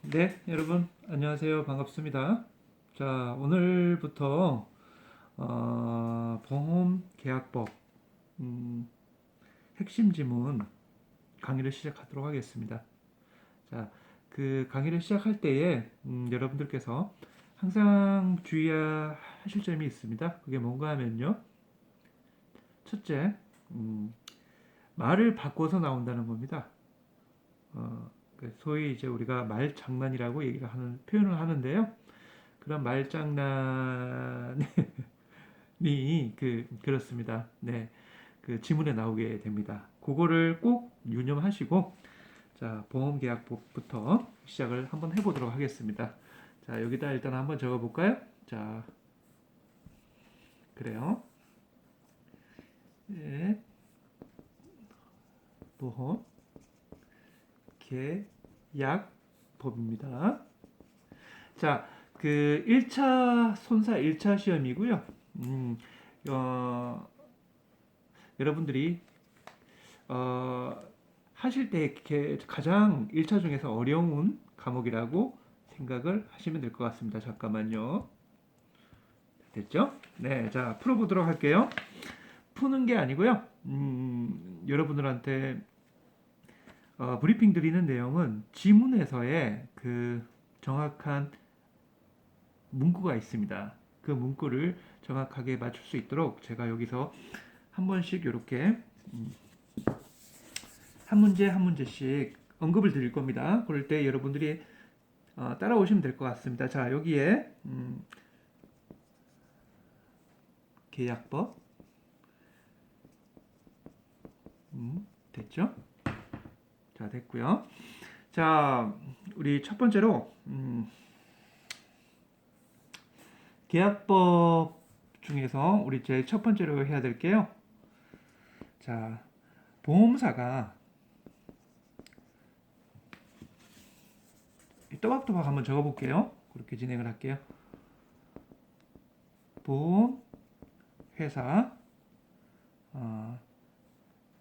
네, 여러분 안녕하세요. 반갑습니다. 자, 오늘부터 보험 계약법 음, 핵심 지문 강의를 시작하도록 하겠습니다. 자, 그 강의를 시작할 때에 여러분들께서 항상 주의하실 점이 있습니다. 그게 뭔가 하면요. 첫째, 말을 바꿔서 나온다는 겁니다. 소위 이제 우리가 말장난이라고 얘기를 하는 표현을 하는데요. 그런 말장난이 그렇습니다. 네, 그 지문에 나오게 됩니다. 그거를 꼭 유념하시고 자 보험계약법부터 시작을 한번 해보도록 하겠습니다. 자 여기다 일단 한번 적어볼까요? 자 그래요. 예, 보험계약법입니다. 자, 그 1차 손사 1차 시험이고요. 음, 어, 여러분들이 어, 하실 때 가장 1차 중에서 어려운 과목이라고 생각을 하시면 될 것 같습니다. 잠깐만요. 됐죠? 네, 자, 풀어보도록 할게요. 푸는 게 아니고요. 여러분들한테 브리핑 드리는 내용은 지문에서의 그 정확한 문구가 있습니다. 그 문구를 정확하게 맞출 수 있도록 제가 여기서 한 번씩 이렇게 한 문제 한 문제씩 언급을 드릴 겁니다. 그럴 때 여러분들이 따라오시면 될 것 같습니다. 자, 여기에 계약법 됐죠? 자, 됐고요. 자, 우리 첫 번째로 계약법 중에서 우리 제일 첫 번째로 해야 될 게요. 자, 보험사가 또박또박 한번 적어볼게요. 그렇게 진행을 할게요. 보험회사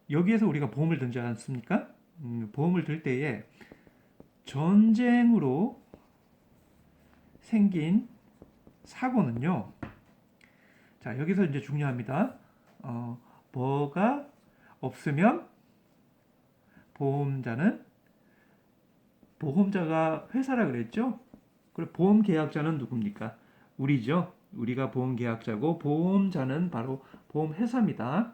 여기에서 우리가 보험을 들지 않습니까? 보험을 들 때에 전쟁으로 생긴 사고는요. 자, 여기서 이제 중요합니다. 뭐가 없으면 보험자가 회사라 그랬죠? 그리고 보험 계약자는 누굽니까? 우리죠. 우리가 보험 계약자고 보험자는 바로 보험회사입니다.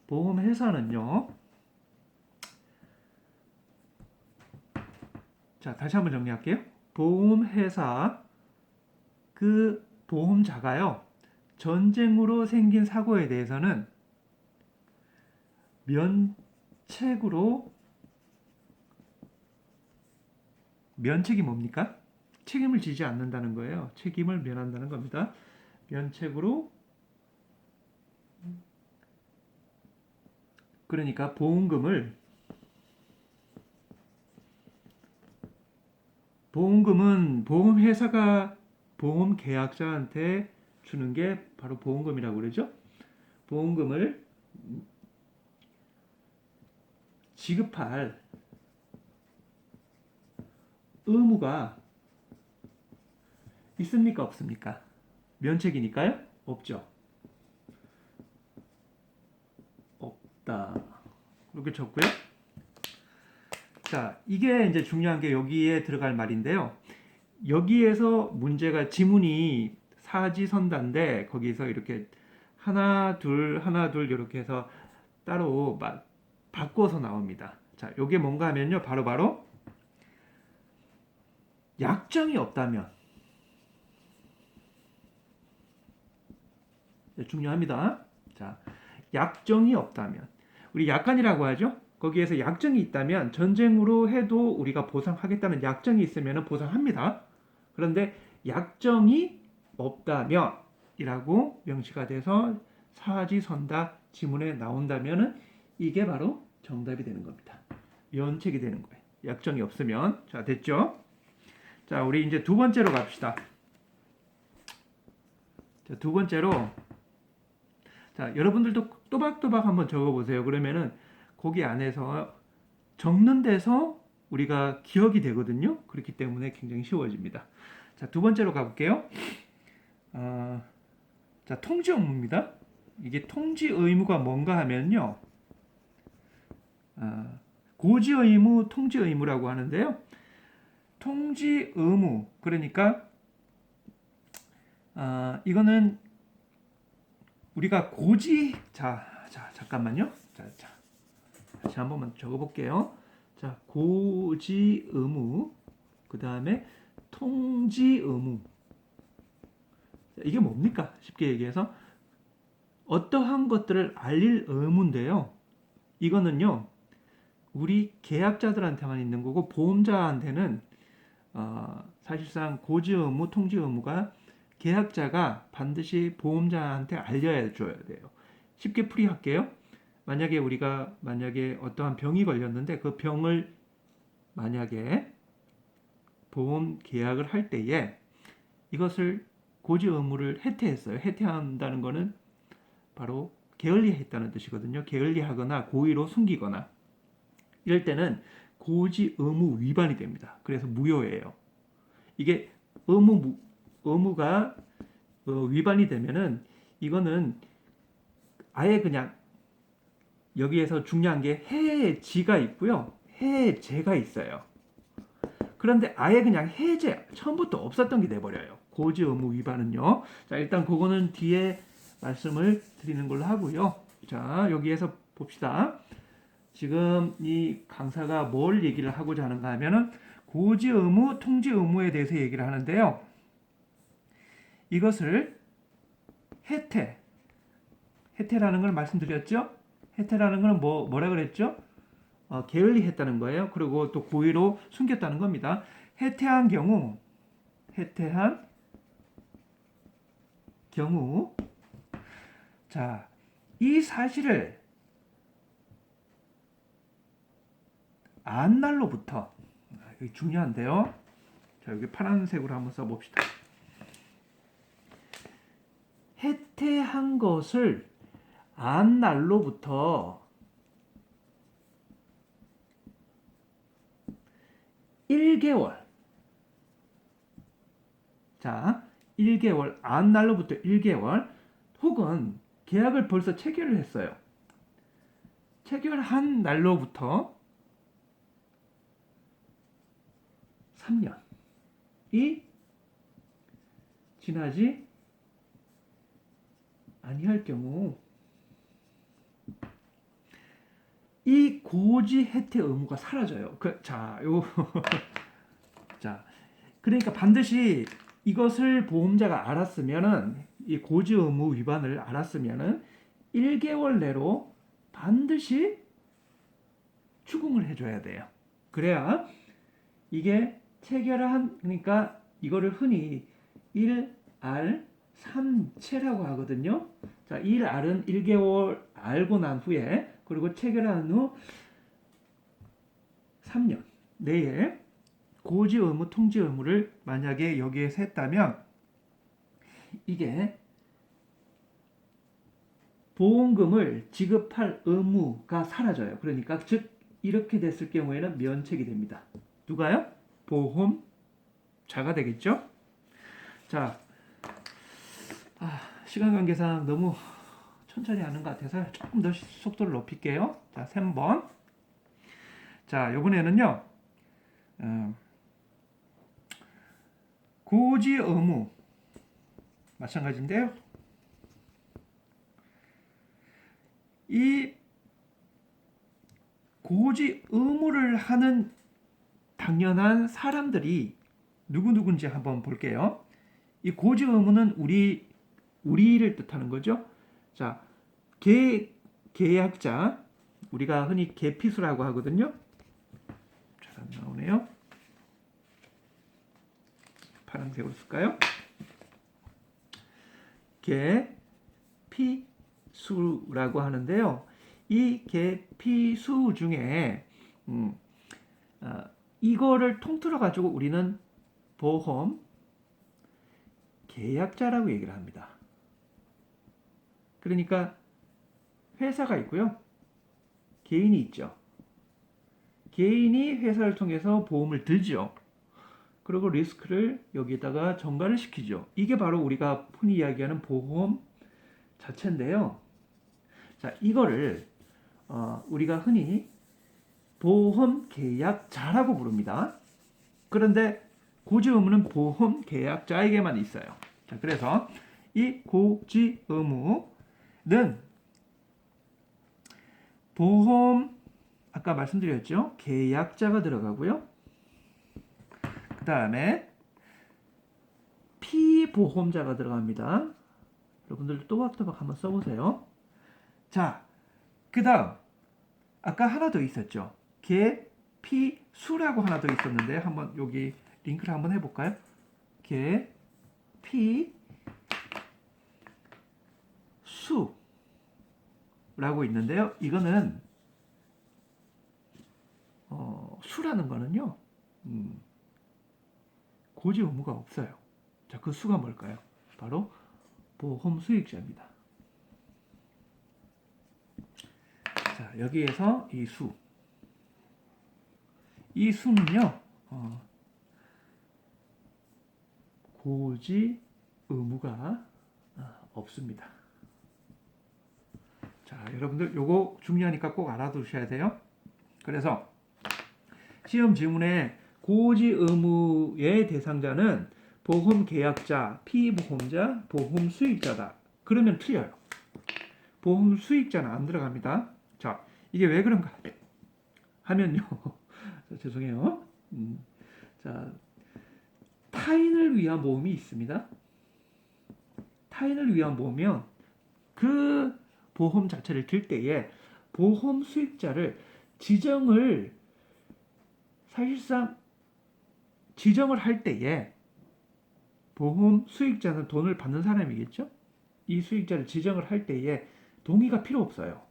보험회사는요. 자, 다시 한번 정리할게요. 보험회사 그 보험자가요. 전쟁으로 생긴 사고에 대해서는 면책으로 면책이 뭡니까? 책임을 지지 않는다는 거예요. 책임을 면한다는 겁니다. 면책으로 그러니까 보험금은 보험회사가 보험 계약자한테 주는 게 바로 보험금이라고 그러죠. 보험금을 지급할 의무가 있습니까? 없습니까? 면책이니까요? 없죠. 없다. 이렇게 적고요. 자, 이게 이제 중요한 게 여기에 들어갈 말인데요. 여기에서 문제가 지문이 사지선다인데 거기서 이렇게 하나 둘 이렇게 해서 따로 바꿔서 나옵니다. 자, 요게 뭔가 하면요. 바로 약정이 없다면 중요합니다. 자, 약정이 없다면 우리 약관이라고 하죠. 거기에서 약정이 있다면 전쟁으로 해도 우리가 보상하겠다는 약정이 있으면 보상합니다. 그런데 약정이 없다면 이라고 명시가 돼서 사지선다 지문에 나온다면 이게 바로 정답이 되는 겁니다. 면책이 되는 거예요. 약정이 없으면. 자, 됐죠? 자, 우리 이제 두 번째로 갑시다. 자, 두 번째로 자, 여러분들도 또박또박 한번 적어보세요. 그러면은 거기 안에서 적는 데서 우리가 기억이 되거든요. 그렇기 때문에 굉장히 쉬워집니다. 자, 두 번째로 가볼게요. 자, 통지 의무입니다. 이게 통지 의무가 뭔가 하면요. 고지 의무, 통지 의무라고 하는데요. 통지 의무, 그러니까 이거는 우리가 고지, 잠깐만요. 다시 한 번만 적어볼게요. 자, 고지 의무, 그 다음에 통지 의무. 이게 뭡니까? 쉽게 얘기해서 어떠한 것들을 알릴 의무인데요. 이거는요, 우리 계약자들한테만 있는 거고 보험자한테는 사실상 고지 의무, 통지 의무가 계약자가 반드시 보험자한테 알려야 줘야 돼요. 쉽게 풀이할게요. 만약에 어떠한 병이 걸렸는데 그 병을 만약에 보험 계약을 할 때에 이것을 고지 의무를 해태했어요. 해태한다는 것은 바로 게을리했다는 뜻이거든요. 게을리하거나 고의로 숨기거나 이럴 때는 고지 의무 위반이 됩니다. 그래서 무효예요. 이게 의무가 위반이 되면은 이거는 아예 그냥 여기에서 중요한 게 해지가 있고요. 해제가 있어요. 그런데 아예 그냥 해제, 처음부터 없었던 게 돼버려요. 고지 의무 위반은요. 자, 일단 그거는 뒤에 말씀을 드리는 걸로 하고요. 자, 여기에서 봅시다. 지금 이 강사가 뭘 얘기를 하고자 하는가 하면은 고지 의무, 통지 의무에 대해서 얘기를 하는데요. 이것을 해태라는 걸 말씀드렸죠? 해태라는 건 뭐라 그랬죠? 게을리했다는 거예요. 그리고 또 고의로 숨겼다는 겁니다. 해태한 경우, 자, 이 사실을 안 날로부터, 여기 중요한데요. 자, 여기 파란색으로 한번 써봅시다. 해태한 것을 안 날로부터 1개월. 자, 1개월, 안 날로부터 1개월, 혹은 계약을 벌써 체결을 했어요. 체결한 날로부터 3년이 지나지 아니할 경우 이 고지 해태 의무가 사라져요. 자, 그러니까 반드시 이것을 보험자가 알았으면은 이 고지 의무 위반을 알았으면은 1개월 내로 반드시 추궁을 해줘야 돼요. 그래야 이게 그러니까 이거를 흔히 1알 3체라고 하거든요. 자, 1알은 1개월 알고 난 후에 그리고 체결한 후 3년 내에 고지 의무, 통지 의무를 만약에 여기에서 했다면 이게 보험금을 지급할 의무가 사라져요. 그러니까 즉 이렇게 됐을 경우에는 면책이 됩니다. 누가요? 보험자가 되겠죠? 자, 시간 관계상 너무 천천히 하는 것 같아서 조금 더 속도를 높일게요. 자, 3번. 자, 이번에는요. 고지 의무 마찬가지인데요. 이 고지 의무를 하는 당연한 사람들이 누구누구인지 한번 볼게요. 이 고지 의무는 우리를 뜻하는 거죠. 자, 계약자, 우리가 흔히 계피수라고 하거든요. 잘 안 나오네요. 파란색으로 쓸까요? 계피수라고 하는데요. 이 계피수 중에 이거를 통틀어 가지고 우리는 보험 계약자라고 얘기를 합니다. 그러니까 회사가 있고요. 개인이 있죠. 개인이 회사를 통해서 보험을 들죠. 그리고 리스크를 여기에다가 전가를 시키죠. 이게 바로 우리가 흔히 이야기하는 보험 자체인데요. 자, 이거를 우리가 흔히 보험 계약자라고 부릅니다. 그런데 고지 의무는 보험 계약자에게만 있어요. 자, 그래서 이 고지 의무는 보험 아까 말씀드렸죠. 계약자가 들어가고요. 그 다음에 피보험자가 들어갑니다. 여러분들 또박또박 한번 써보세요. 자, 그 다음 아까 하나 더 있었죠. 계피수라고 하나 더 있었는데 한번 여기 링크를 한번 해볼까요? 계피수라고 있는데요. 이거는 수라는 거는요. 고지 의무가 없어요. 자, 그 수가 뭘까요? 바로 보험 수익자입니다. 자, 여기에서 이 수는요, 고지 의무가 없습니다. 자, 여러분들 요거 중요하니까 꼭 알아두셔야 돼요. 그래서 시험 지문에 고지 의무의 대상자는 보험 계약자, 피보험자, 보험 수익자다. 그러면 틀려요. 보험 수익자는 안 들어갑니다. 자, 이게 왜 그런가 하면요. 죄송해요. 자, 타인을 위한 보험이 있습니다. 타인을 위한 보험이면 그 보험 자체를 들 때에 보험 수익자를 사실상 지정을 할 때에 보험 수익자는 돈을 받는 사람이겠죠? 이 수익자를 지정을 할 때에 동의가 필요 없어요.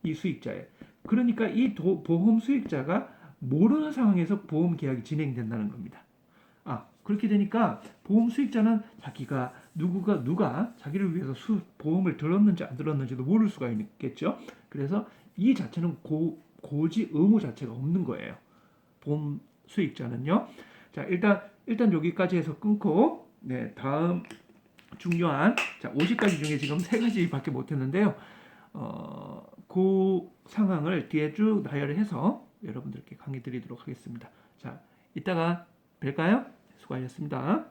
이 수익자에. 그러니까 이 보험 수익자가 모르는 상황에서 보험 계약이 진행된다는 겁니다. 그렇게 되니까 보험 수익자는 누가 자기를 위해서 보험을 들었는지 안 들었는지도 모를 수가 있겠죠. 그래서 이 자체는 고지 의무 자체가 없는 거예요. 보험 수익자는요. 자, 일단 여기까지 해서 끊고, 네, 다음 중요한, 자, 50가지 중에 지금 3가지밖에 못했는데요. 그 상황을 뒤에 쭉 나열을 해서 여러분들께 강의 드리도록 하겠습니다. 자, 이따가 뵐까요? 수고하셨습니다.